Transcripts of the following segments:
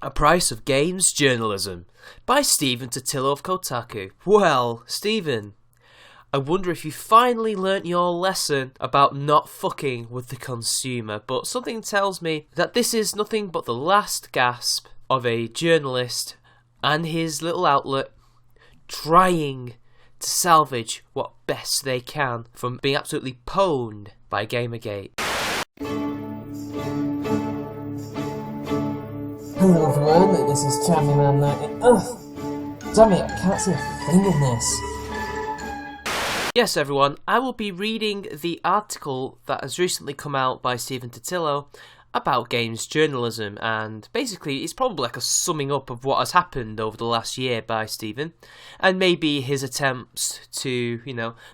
A Price of Games Journalism by Stephen Totilo of Kotaku. Well, Stephen, I wonder if you finally learnt your lesson about not fucking with the consumer, but something tells me that this is nothing but the last gasp of a journalist and his little outlet trying to salvage what best they can from being absolutely pwned by Gamergate. Hello everyone, this is Champion90. Ugh! Damn it, I can't see a thing in this. Yes everyone, I will be reading the article that has recently come out by Stephen Totilo about games journalism, and basically it's probably like a summing up of what has happened over the last year by Stephen, and maybe his attempts to,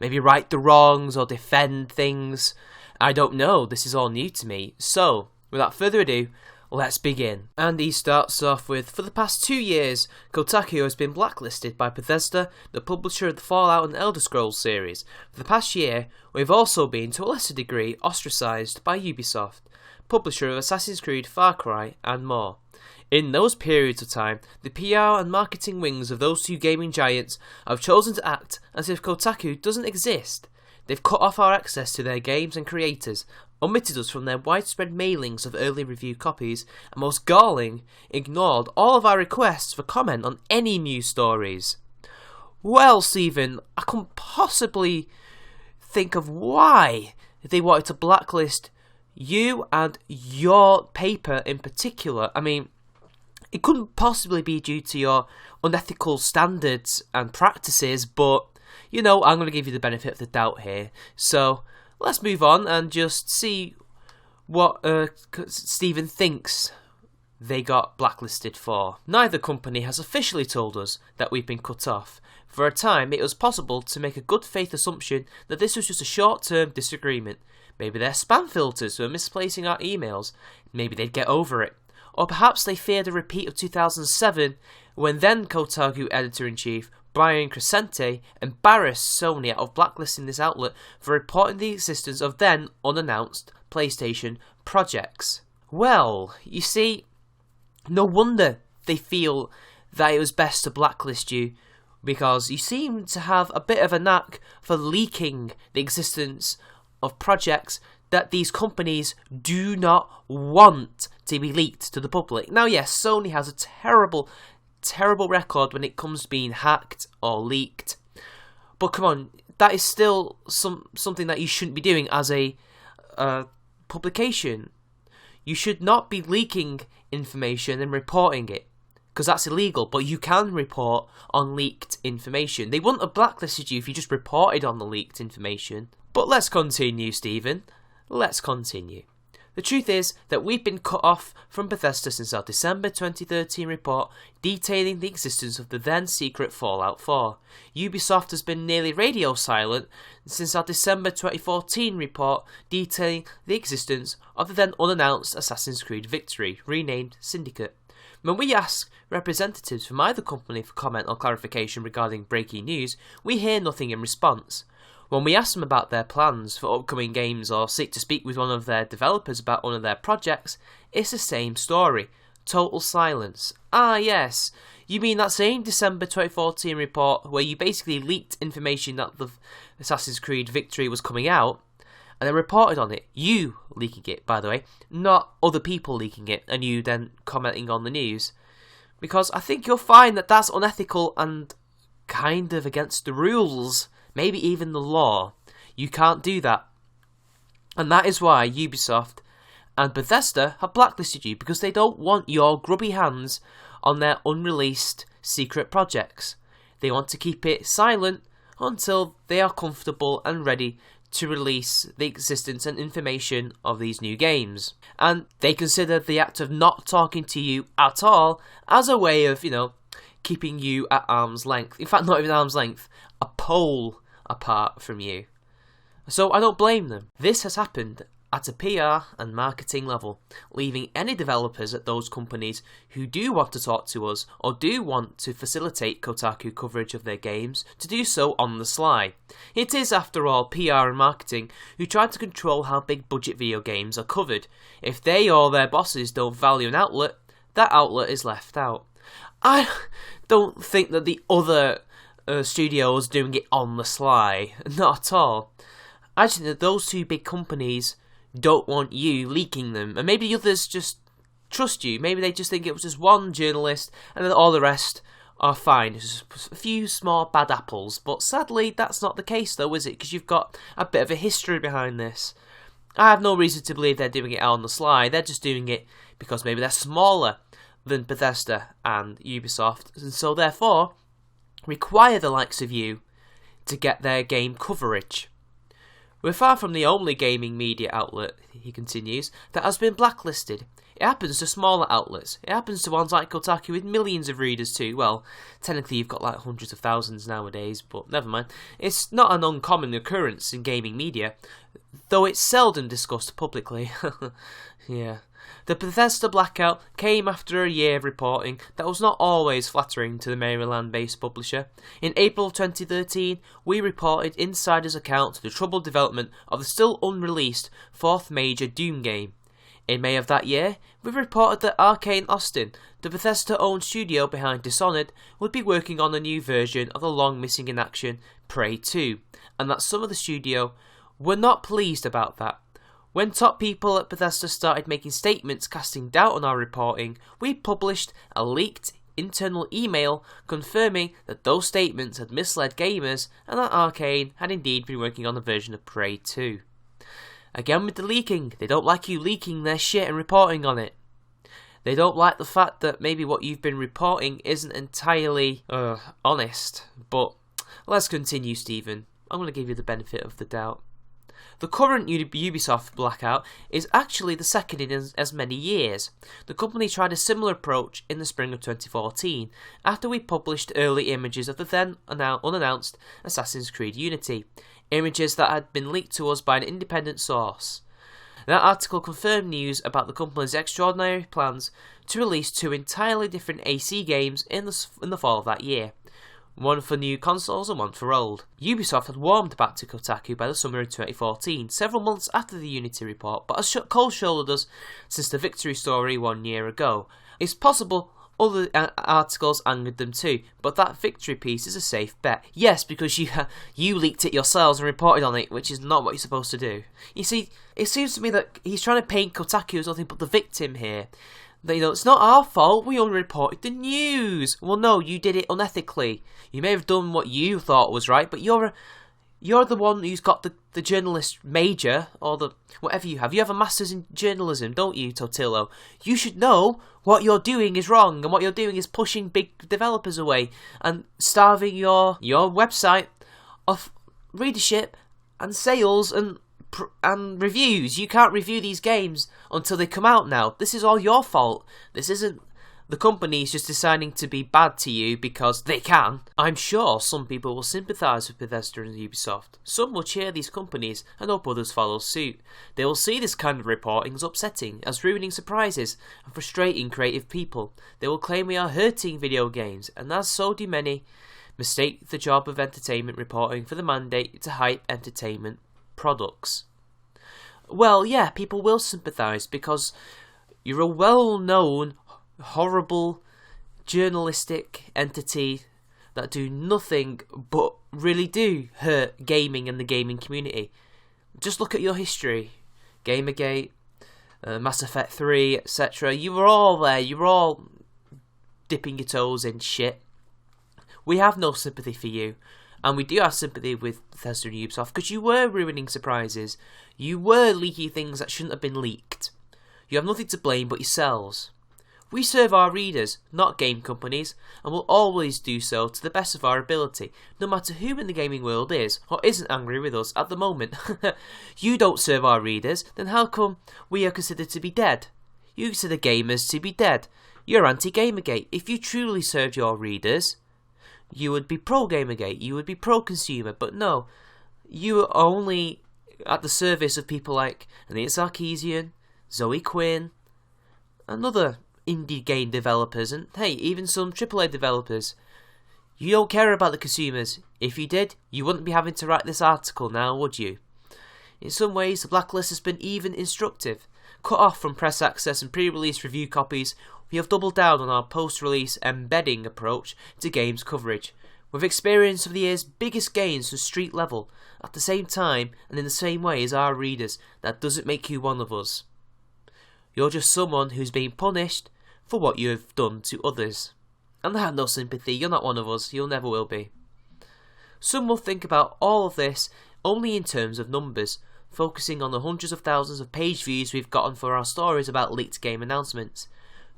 maybe right the wrongs or defend things. I don't know, this is all new to me. So, without further ado, let's begin. And he starts off with, for the past 2 years, Kotaku has been blacklisted by Bethesda, the publisher of the Fallout and Elder Scrolls series. For the past year, we've also been, to a lesser degree, ostracised by Ubisoft, publisher of Assassin's Creed, Far Cry, and more. In those periods of time, the PR and marketing wings of those two gaming giants have chosen to act as if Kotaku doesn't exist. They've cut off our access to their games and creators, omitted us from their widespread mailings of early review copies, and most galling, ignored all of our requests for comment on any news stories. Well, Stephen, I couldn't possibly think of why they wanted to blacklist you and your paper in particular. I mean, it couldn't possibly be due to your unethical standards and practices, but, I'm going to give you the benefit of the doubt here. So, let's move on and just see what Stephen thinks they got blacklisted for. Neither company has officially told us that we've been cut off. For a time, it was possible to make a good faith assumption that this was just a short-term disagreement. Maybe their spam filters were misplacing our emails. Maybe they'd get over it. Or perhaps they feared a repeat of 2007, when then Kotaku editor-in-chief Brian Crescente embarrassed Sony out of blacklisting this outlet for reporting the existence of then unannounced PlayStation projects. Well, you see, no wonder they feel that it was best to blacklist you, because you seem to have a bit of a knack for leaking the existence of projects that these companies do not want to be leaked to the public. Now yes, Sony has a terrible record when it comes to being hacked or leaked, but come on, that is still something that you shouldn't be doing as a publication. You should not be leaking information and reporting it, because that's illegal, but you can report on leaked information. They wouldn't have blacklisted you if you just reported on the leaked information. But let's continue, Stephen. Let's continue. The truth is that we've been cut off from Bethesda since our December 2013 report detailing the existence of the then secret Fallout 4. Ubisoft has been nearly radio silent since our December 2014 report detailing the existence of the then unannounced Assassin's Creed Victory, renamed Syndicate. When we ask representatives from either company for comment or clarification regarding breaking news, we hear nothing in response. When we ask them about their plans for upcoming games or seek to speak with one of their developers about one of their projects, it's the same story. Total silence. Ah yes, you mean that same December 2014 report where you basically leaked information that the Assassin's Creed Victory was coming out, and then reported on it. You leaking it, by the way, not other people leaking it, and you then commenting on the news. Because I think you'll find that that's unethical and kind of against the rules. Maybe even the law. You can't do that. And that is why Ubisoft and Bethesda have blacklisted you, because they don't want your grubby hands on their unreleased secret projects. They want to keep it silent until they are comfortable and ready to release the existence and information of these new games. And they consider the act of not talking to you at all as a way of, keeping you at arm's length. In fact, not even arm's length, a pole apart from you. So I don't blame them. This has happened at a PR and marketing level, leaving any developers at those companies who do want to talk to us or do want to facilitate Kotaku coverage of their games to do so on the sly. It is, after all, PR and marketing who try to control how big budget video games are covered. If they or their bosses don't value an outlet, that outlet is left out. I don't think that the other studios doing it on the sly, not at all. I just think that those two big companies don't want you leaking them, and maybe the others just trust you. Maybe they just think it was just one journalist and then all the rest are fine. It's just a few small bad apples, but sadly that's not the case though, is it? Because you've got a bit of a history behind this. I have no reason to believe they're doing it out on the sly. They're just doing it because maybe they're smaller than Bethesda and Ubisoft, and so therefore require the likes of you to get their game coverage. We're far from the only gaming media outlet, he continues, that has been blacklisted. It happens to smaller outlets. It happens to ones like Kotaku with millions of readers too. Well, technically you've got like hundreds of thousands nowadays, but never mind. It's not an uncommon occurrence in gaming media, though it's seldom discussed publicly. Yeah. The Bethesda blackout came after a year of reporting that was not always flattering to the Maryland-based publisher. In April 2013, we reported insiders' account to the troubled development of the still unreleased fourth major Doom game. In May of that year, we reported that Arcane Austin, the Bethesda-owned studio behind Dishonored, would be working on a new version of the long-missing in action Prey 2, and that some of the studio were not pleased about that. When top people at Bethesda started making statements casting doubt on our reporting, we published a leaked internal email confirming that those statements had misled gamers and that Arcane had indeed been working on a version of Prey 2. Again with the leaking, they don't like you leaking their shit and reporting on it. They don't like the fact that maybe what you've been reporting isn't entirely honest. But let's continue, Stephen. I'm going to give you the benefit of the doubt. The current Ubisoft blackout is actually the second in as many years. The company tried a similar approach in the spring of 2014, after we published early images of the then unannounced Assassin's Creed Unity, images that had been leaked to us by an independent source. That article confirmed news about the company's extraordinary plans to release two entirely different AC games in the fall of that year. One for new consoles and one for old. Ubisoft had warmed back to Kotaku by the summer of 2014, several months after the Unity report, but has cold-shouldered us since the victory story 1 year ago. It's possible other articles angered them too, but that victory piece is a safe bet. Yes, because you leaked it yourselves and reported on it, which is not what you're supposed to do. You see, it seems to me that he's trying to paint Kotaku as nothing but the victim here. That, it's not our fault, we only reported the news. Well, no, you did it unethically. You may have done what you thought was right, but you're the one who's got the journalist major, or the whatever you have. You have a master's in journalism, don't you, Totilo? You should know what you're doing is wrong, and what you're doing is pushing big developers away and starving your website of readership and sales and reviews. You can't review these games until they come out now. This is all your fault. This isn't the company's just deciding to be bad to you because they can. I'm sure some people will sympathise with Bethesda and Ubisoft. Some will cheer these companies and hope others follow suit. They will see this kind of reporting as upsetting, as ruining surprises and frustrating creative people. They will claim we are hurting video games, and as so do many, mistake the job of entertainment reporting for the mandate to hype entertainment products. Well, yeah, people will sympathise because you're a well-known, horrible, journalistic entity that do nothing but really do hurt gaming and the gaming community. Just look at your history. Gamergate, Mass Effect 3, etc. You were all there. You were all dipping your toes in shit. We have no sympathy for you. And we do have sympathy with Bethesda and Ubisoft because you were ruining surprises. You were leaking things that shouldn't have been leaked. You have nothing to blame but yourselves. We serve our readers, not game companies, and will always do so to the best of our ability, no matter who in the gaming world is or isn't angry with us at the moment. You don't serve our readers, then how come we are considered to be dead? You consider gamers to be dead. You're anti-Gamergate. If you truly served your readers, you would be pro-Gamergate, you would be pro-consumer, but no, you are only at the service of people like Anita Sarkeesian, Zoe Quinn, and other indie game developers, and hey, even some AAA developers. You don't care about the consumers. If you did, you wouldn't be having to write this article now, would you? In some ways, the blacklist has been even instructive. Cut off from press access and pre-release review copies, we have doubled down on our post-release embedding approach to games coverage, with experience of the year's biggest games from street level, at the same time and in the same way as our readers. That doesn't make you one of us. You're just someone who's being punished for what you have done to others. And I have no sympathy, you're not one of us, you'll never will be. Some will think about all of this only in terms of numbers, focusing on the hundreds of thousands of page views we've gotten for our stories about leaked game announcements.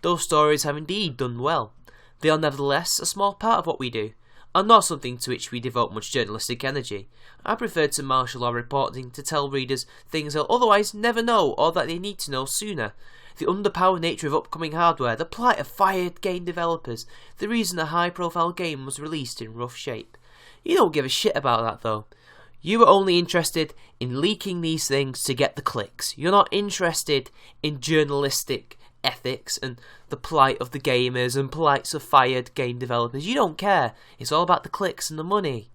Those stories have indeed done well. They are nevertheless a small part of what we do, and not something to which we devote much journalistic energy. I prefer to marshal our reporting to tell readers things they'll otherwise never know or that they need to know sooner. The underpowered nature of upcoming hardware, the plight of fired game developers, the reason a high-profile game was released in rough shape. You don't give a shit about that though. You are only interested in leaking these things to get the clicks. You're not interested in journalistic ethics and the plight of the gamers and plights of fired game developers. You don't care. It's all about the clicks and the money.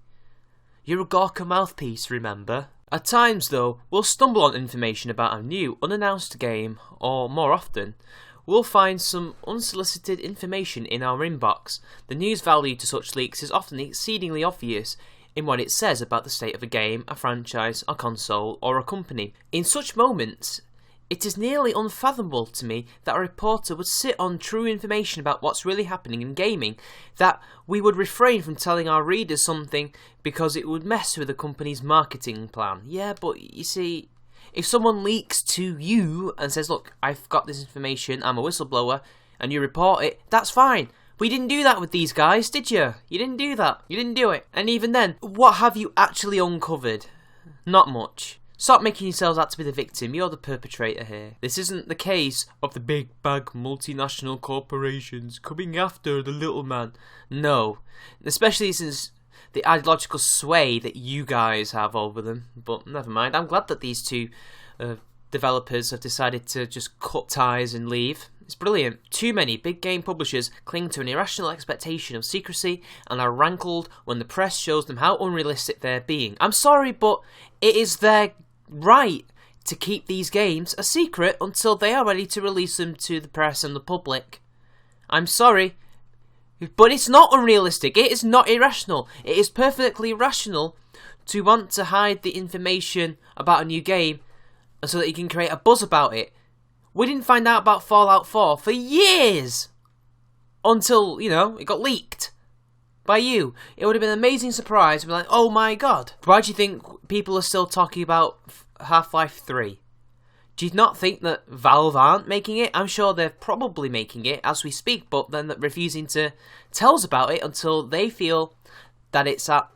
You're a Gawker mouthpiece, remember? At times, though, we'll stumble on information about a new, unannounced game, or more often, we'll find some unsolicited information in our inbox. The news value to such leaks is often exceedingly obvious in what it says about the state of a game, a franchise, a console, or a company. In such moments, it is nearly unfathomable to me that a reporter would sit on true information about what's really happening in gaming, that we would refrain from telling our readers something because it would mess with the company's marketing plan. Yeah, but you see, if someone leaks to you and says, look, I've got this information, I'm a whistleblower, and you report it, that's fine. We didn't do that with these guys, did you? You didn't do that. You didn't do it. And even then, what have you actually uncovered? Not much. Stop making yourselves out to be the victim, you're the perpetrator here. This isn't the case of the big bag multinational corporations coming after the little man. No, especially since the ideological sway that you guys have over them. But never mind, I'm glad that these two developers have decided to just cut ties and leave. It's brilliant. Too many big game publishers cling to an irrational expectation of secrecy and are rankled when the press shows them how unrealistic they're being. I'm sorry, but it is their right to keep these games a secret until they are ready to release them to the press and the public. I'm sorry, but it's not unrealistic. It is not irrational. It is perfectly rational to want to hide the information about a new game so that you can create a buzz about it. We didn't find out about Fallout 4 for years until, it got leaked by you. It would have been an amazing surprise to be like, oh my god. Why do you think people are still talking about Half-Life 3? Do you not think that Valve aren't making it? I'm sure they're probably making it as we speak, but then refusing to tell us about it until they feel that it's at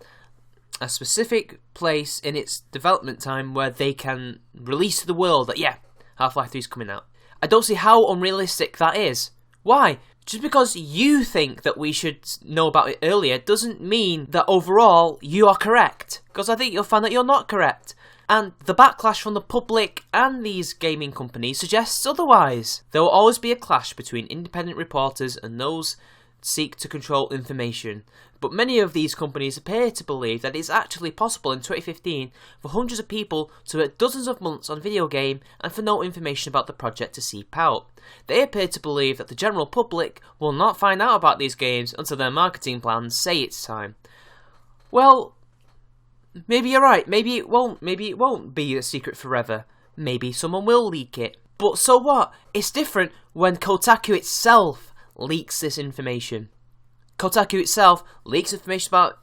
a specific place in its development time where they can release to the world that, yeah, Half-Life 3 is coming out. I don't see how unrealistic that is. Why? Just because you think that we should know about it earlier doesn't mean that overall you are correct. Because I think you'll find that you're not correct. And the backlash from the public and these gaming companies suggests otherwise. There will always be a clash between independent reporters and those seek to control information. But many of these companies appear to believe that it's actually possible in 2015 for hundreds of people to work dozens of months on a video game and for no information about the project to seep out. They appear to believe that the general public will not find out about these games until their marketing plans say it's time. Well, maybe you're right. Maybe it won't be a secret forever. Maybe someone will leak it. But so what? It's different when Kotaku itself leaks this information. Kotaku itself leaks information about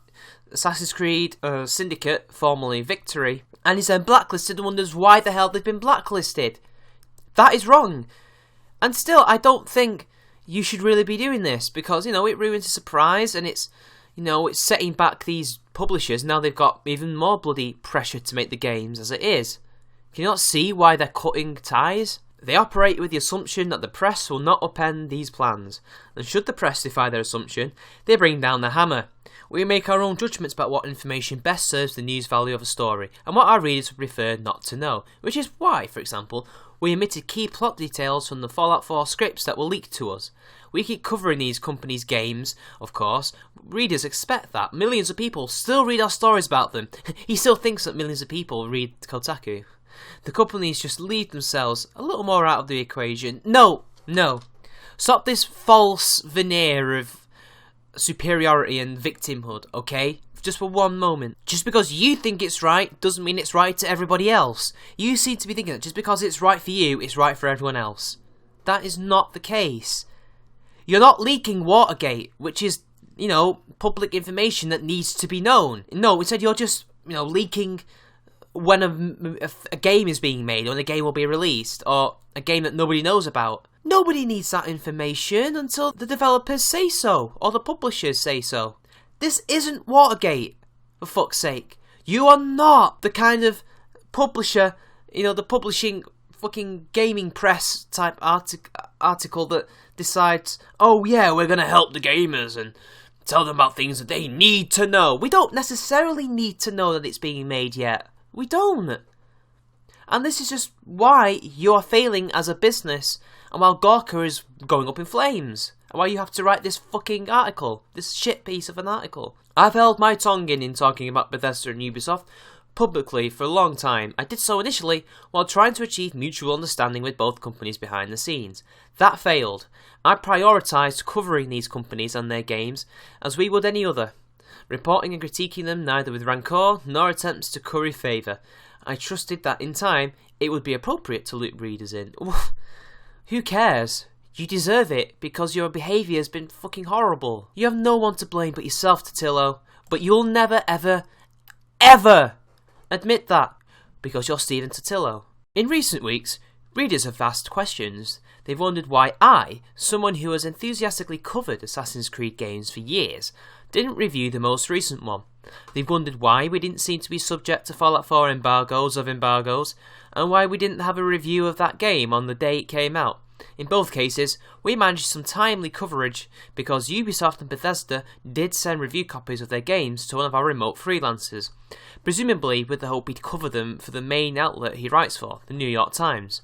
Assassin's Creed Syndicate, formerly Victory, and is then blacklisted and wonders why the hell they've been blacklisted. That is wrong. And still, I don't think you should really be doing this because, it ruins the surprise and it's setting back these publishers. Now they've got even more bloody pressure to make the games as it is. Can you not see why they're cutting ties? They operate with the assumption that the press will not upend these plans, and should the press defy their assumption, they bring down the hammer. We make our own judgments about what information best serves the news value of a story, and what our readers would prefer not to know, which is why, for example, we omitted key plot details from the Fallout 4 scripts that were leaked to us. We keep covering these companies' games, of course. Readers expect that. Millions of people still read our stories about them. He still thinks that millions of people read Kotaku. The companies just leave themselves a little more out of the equation. No. Stop this false veneer of superiority and victimhood, okay? Just for one moment. Just because you think it's right doesn't mean it's right to everybody else. You seem to be thinking that just because it's right for you, it's right for everyone else. That is not the case. You're not leaking Watergate, which is, public information that needs to be known. No, instead you're just, leaking when a game is being made, when a game will be released, or a game that nobody knows about. Nobody needs that information until the developers say so, or the publishers say so. This isn't Watergate, for fuck's sake. You are not the kind of publisher, the publishing fucking gaming press type article that decides, oh yeah, we're gonna help the gamers and tell them about things that they need to know. We don't necessarily need to know that it's being made yet. We don't. And this is just why you are failing as a business, and while Gorka is going up in flames, and why you have to write this fucking article, this shit piece of an article. I've held my tongue in talking about Bethesda and Ubisoft publicly for a long time. I did so initially while trying to achieve mutual understanding with both companies behind the scenes. That failed. I prioritised covering these companies and their games as we would any other, reporting and critiquing them neither with rancour nor attempts to curry favour. I trusted that in time it would be appropriate to loop readers in. Who cares? You deserve it because your behaviour has been fucking horrible. You have no one to blame but yourself, Totilo. But you'll never, ever, ever admit that because you're Stephen Totilo. In recent weeks, readers have asked questions. They've wondered why I, someone who has enthusiastically covered Assassin's Creed games for years, didn't review the most recent one. They've wondered why we didn't seem to be subject to Fallout 4 embargoes, and why we didn't have a review of that game on the day it came out. In both cases, we managed some timely coverage because Ubisoft and Bethesda did send review copies of their games to one of our remote freelancers, presumably with the hope he'd cover them for the main outlet he writes for, the New York Times.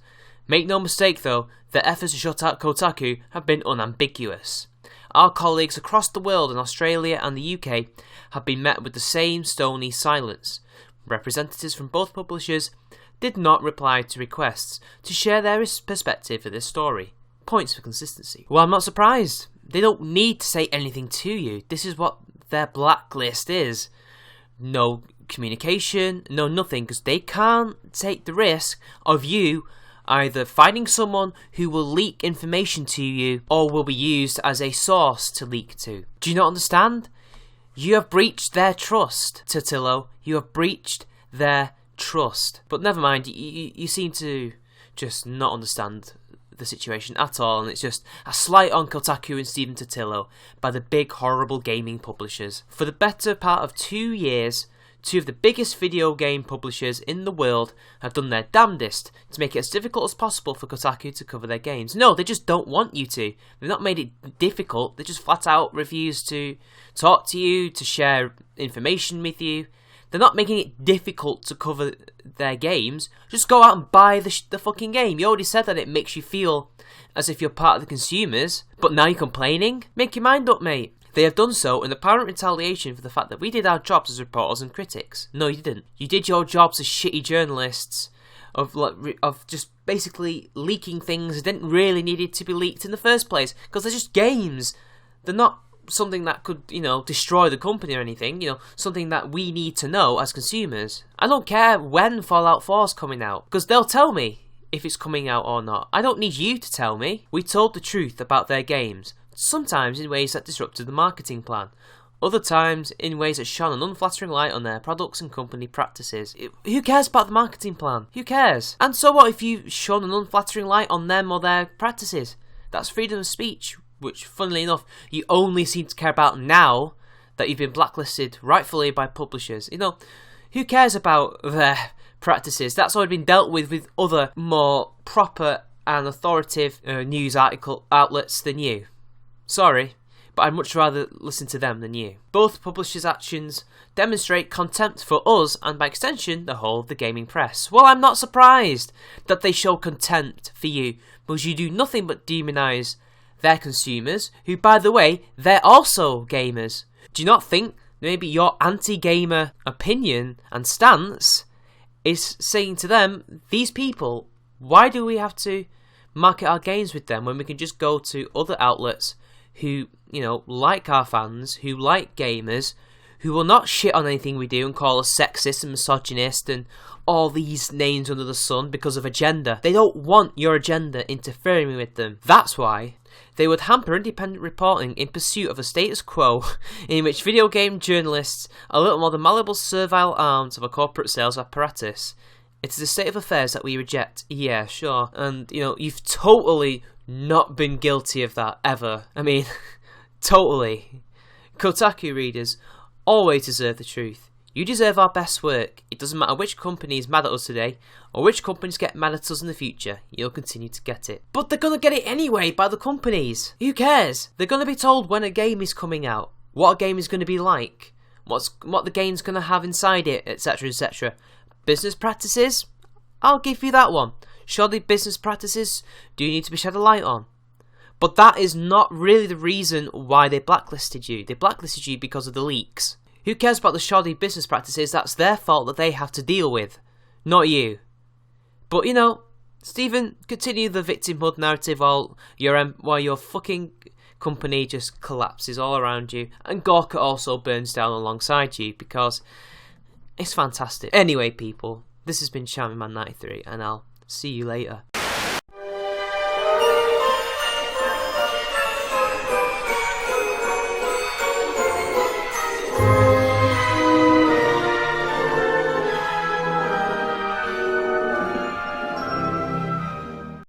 Make no mistake though, the efforts to shut out Kotaku have been unambiguous. Our colleagues across the world in Australia and the UK have been met with the same stony silence. Representatives from both publishers did not reply to requests to share their perspective of this story. Points for consistency. Well, I'm not surprised. They don't need to say anything to you. This is what their blacklist is. No communication, no nothing, because they can't take the risk of you either finding someone who will leak information to you or will be used as a source to leak to. Do you not understand? You have breached their trust, Totilo. You have breached their trust. But never mind, you seem to just not understand the situation at all, and it's just a slight on Kotaku and Stephen Totilo by the big horrible gaming publishers. For the better part of 2 years, two of the biggest video game publishers in the world have done their damnedest to make it as difficult as possible for Kotaku to cover their games. No, they just don't want you to. They've not made it difficult, they just flat out refuse to talk to you, to share information with you. They're not making it difficult to cover their games. Just go out and buy the fucking game. You already said that it makes you feel as if you're part of the consumers, but now you're complaining? Make your mind up, mate. They have done so in apparent retaliation for the fact that we did our jobs as reporters and critics. No, you didn't. You did your jobs as shitty journalists of just basically leaking things that didn't really need it to be leaked in the first place, because they're just games. They're not something that could, destroy the company or anything, something that we need to know as consumers. I don't care when Fallout 4 is coming out, because they'll tell me if it's coming out or not. I don't need you to tell me. We told the truth about their games, sometimes in ways that disrupted the marketing plan, other times in ways that shone an unflattering light on their products and company practices. Who cares about the marketing plan? Who cares? And so what if you shone an unflattering light on them or their practices? That's freedom of speech, which, funnily enough, you only seem to care about now that you've been blacklisted rightfully by publishers. Who cares about their practices? That's already been dealt with other more proper and authoritative news article outlets than you. Sorry, but I'd much rather listen to them than you. Both publishers' actions demonstrate contempt for us and by extension the whole of the gaming press. Well, I'm not surprised that they show contempt for you, because you do nothing but demonise their consumers, who, by the way, they're also gamers. Do you not think maybe your anti-gamer opinion and stance is saying to them, these people, why do we have to market our games with them when we can just go to other outlets who, like our fans, who like gamers, who will not shit on anything we do and call us sexist and misogynist and all these names under the sun because of agenda. They don't want your agenda interfering with them. That's why they would hamper independent reporting in pursuit of a status quo in which video game journalists are little more than malleable servile arms of a corporate sales apparatus. It is a state of affairs that we reject. Yeah, sure. And, you've totally not been guilty of that, ever. I mean, totally. Kotaku readers always deserve the truth. You deserve our best work. It doesn't matter which company is mad at us today, or which companies get mad at us in the future, you'll continue to get it. But they're gonna get it anyway by the companies. Who cares? They're gonna be told when a game is coming out, what a game is gonna be like, what the game's gonna have inside it, etc, etc. Business practices? I'll give you that one. Surely business practices do need to be shed a light on. But that is not really the reason why they blacklisted you. They blacklisted you because of the leaks. Who cares about the shoddy business practices? That's their fault that they have to deal with, not you. But Stephen, continue the victimhood narrative while your fucking company just collapses all around you, and Gorka also burns down alongside you because it's fantastic. Anyway, people, this has been Charming Man 93, and I'll see you later.